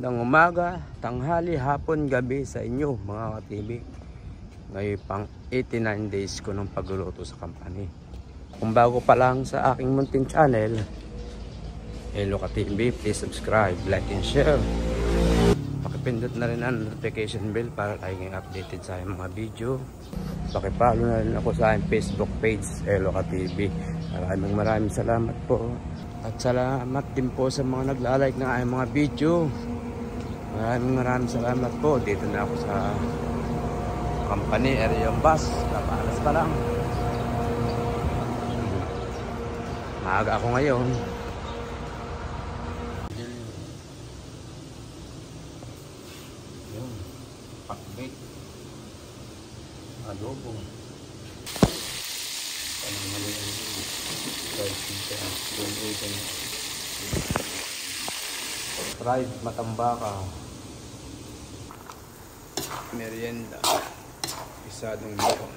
Magandang umaga, tanghali, hapon, gabi sa inyo mga ka-TV. Ngayon pang 89 days ko ng pagluluto sa company. Kung bago pa lang sa aking munting channel, hello ka-TV, please subscribe, like and share. Pakipindot na rin ang notification bell para laging updated sa aking mga video. Pakipollow na rin ako sa aking Facebook page, hello ka-TV. Maraming salamat po. At salamat din po sa mga nagla-like ng aking mga video. Maraming salamat po. Dito na ako sa company area yung bus. Kapaalas pa lang. Maaga ako ngayon. Yun. Pakbit. Adobo. Anong mali ang fried matambaka, merienda, isadong bacon.